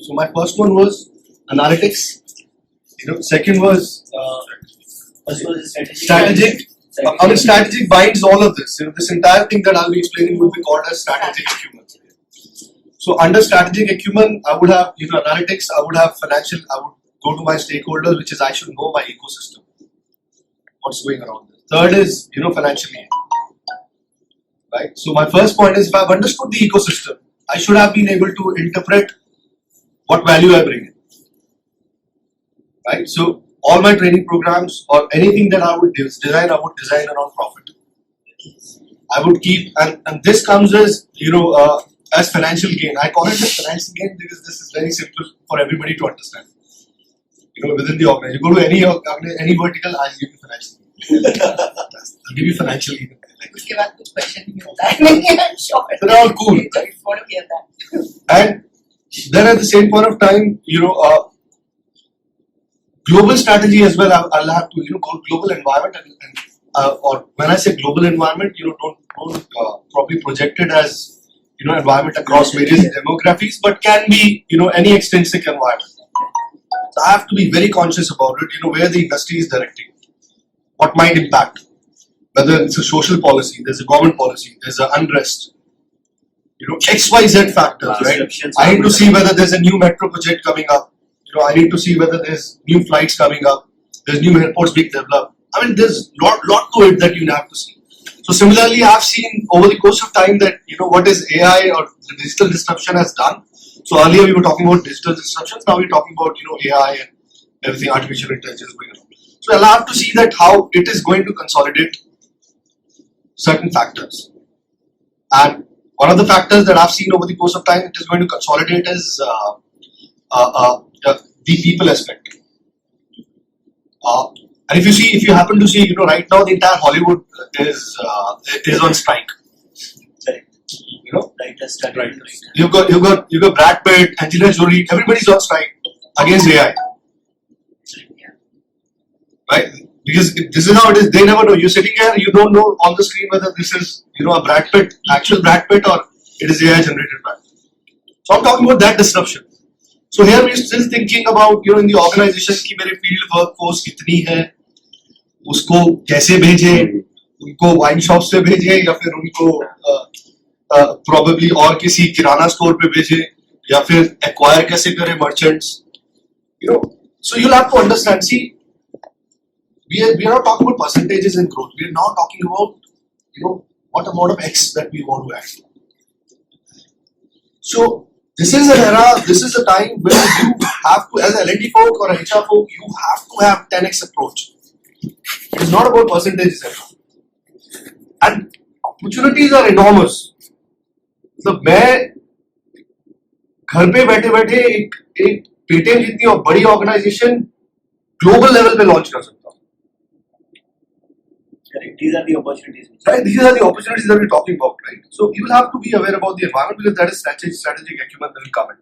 So my first one was analytics. Second was strategic. Strategic binds all of this. This entire thing that I'll be explaining would be called as strategic acumen. So under strategic acumen, I would have analytics. I would have financial. I would go to my stakeholders, which is I should know my ecosystem. What's going around there. Third is financially. Right. So my first point is if I've understood the ecosystem, I should have been able to interpret what value I bring in. Right. So all my training programs or anything that I would design, I would design around profit. I would keep and this comes as as financial gain. I call it as financial gain because this is very simple for everybody to understand. Within the organization, you go to any vertical, I'll give you financial gain. I'll give you financial gain. उसके बाद कुछ question नहीं होता है नहीं I'm sure they're all cool. I just want to hear that. And then at the same point of time, global strategy as well. I'll have to go global environment and or when I say global environment, don't probably project it as environment across various demographics, but can be any extrinsic environment. So I have to be very conscious about it. Where the industry is directing, what might impact. Whether it's a social policy, there's a government policy, there's an unrest, XYZ factors, right? I need to see whether there's a new metro project coming up. I need to see whether there's new flights coming up, there's new airports being developed. I mean, there's lot to it that you have to see. So similarly, I've seen over the course of time that what is AI or the digital disruption has done. So earlier we were talking about digital disruptions, now we're talking about AI and everything, artificial intelligence going on. So I'll have to see that how it is going to consolidate certain factors. And one of the factors that I've seen over the course of time it is going to consolidate is the people aspect. And if you happen to see, right now the entire Hollywood is on strike. Right. You've got Brad Pitt, Angelina Jolie, everybody's on strike against AI. Right? Because this is how it is. They never know. You're sitting here, you don't know on the screen whether this is a Brad Pitt, actual Brad Pitt, or it is AI generated Brad Pitt. So I'm talking about that disruption. So here we're still thinking about in the organization कि मेरे field workforce कितनी है, उसको कैसे भेजे, उनको wine shops पे भेजे या फिर उनको probably और किसी किराना store पे भेजे या फिर acquire कैसे करें merchants. So you'll have to understand. See, we are not talking about percentages and growth. We are now talking about what amount of X that we want to add. So this is an era, this is a time where you have to, as a L&D folk or a HR folk, you have to have 10x approach. It is not about percentages at all. And opportunities are enormous. So मैं घर पे बैठे एक Paytm जितनी और बड़ी organisation global level पे launch कर सकता हूँ. Correct. These are the opportunities. Right. These are the opportunities that we're talking about, right? So you will have to be aware about the environment because that is strategic acumen that will come in.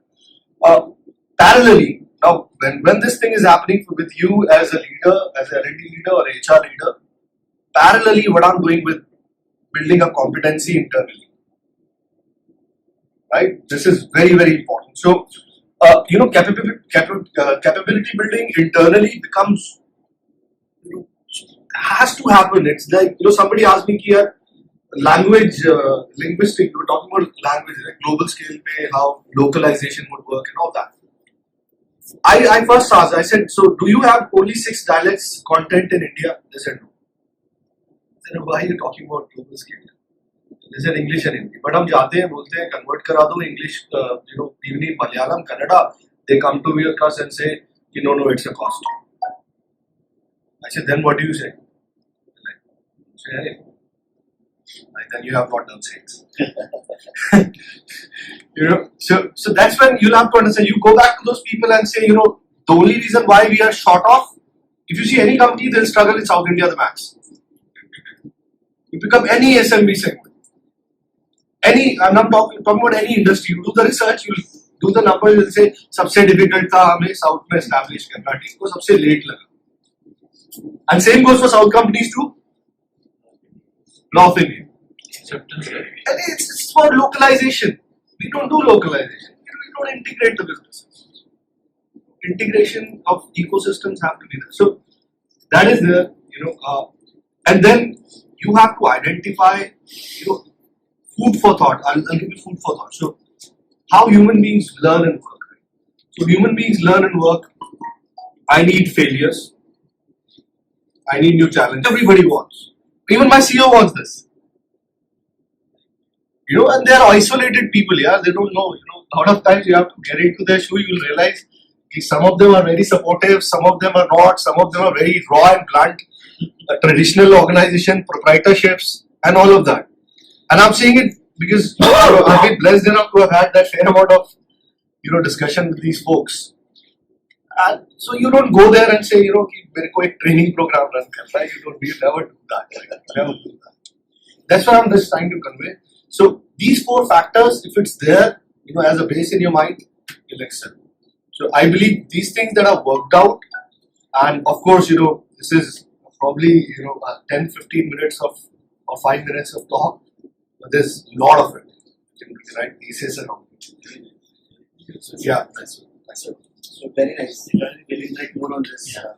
Parallelly, now when this thing is happening with you as a leader, as a L&D leader or HR leader, parallelly what I'm doing with building a competency internally, right? This is very, very important. So capability building internally becomes has to happen. It's like somebody asked me here, language, linguistic. We were talking about language, like global scale, how localization would work and all that. I first asked. I said, so do you have only 6 dialects content in India? They said no. I said, why are you talking about global scale? They said English and Hindi. But हम जाते हैं बोलते हैं convert करा दो English, even Malayalam, Kannada. They come to me and say, no, it's a cost. I said, then what do you say? Like, then you have not done sales. So that's when you'll have to understand. You go back to those people and say, the only reason why we are short of, if you see any company, they'll struggle in South India the max. You pick up any SMB segment, I'm not talking about any industry. You do the research, you do the numbers, you'll say, सबसे difficult था हमें South में establish करना, ठीक को सबसे late लगा. And same goes for South companies too. North India. And it's for localization. We don't do localization. We don't integrate the businesses. integration of ecosystems have to be there. So that is there, and then you have to identify, food for thought. I'll give you food for thought. So how human beings learn and work. Right? So human beings learn and work. I need failures. I need new challenges. Everybody wants. Even my CEO wants this. And they are isolated people, yeah. They don't know. A lot of times you have to get into their shoe, you'll realize some of them are very supportive, some of them are not, some of them are very raw and blunt, traditional organization, proprietorships, and all of that. And I'm saying it because I've been blessed enough to have had that fair amount of discussion with these folks. And so you don't go there and say, मेरे को एक training program run करना है. You never do that. Never do that. That's what I'm just trying to convey. So these 4 factors, if it's there, as a base in your mind, you'll excel. So I believe these things that are worked out, and of course, this is probably 10-15 minutes of or 5 minutes of talk, but there's a lot of it. You can write thesis and all. Yeah, that's it. So very nice. We'll interact more on this. Yeah.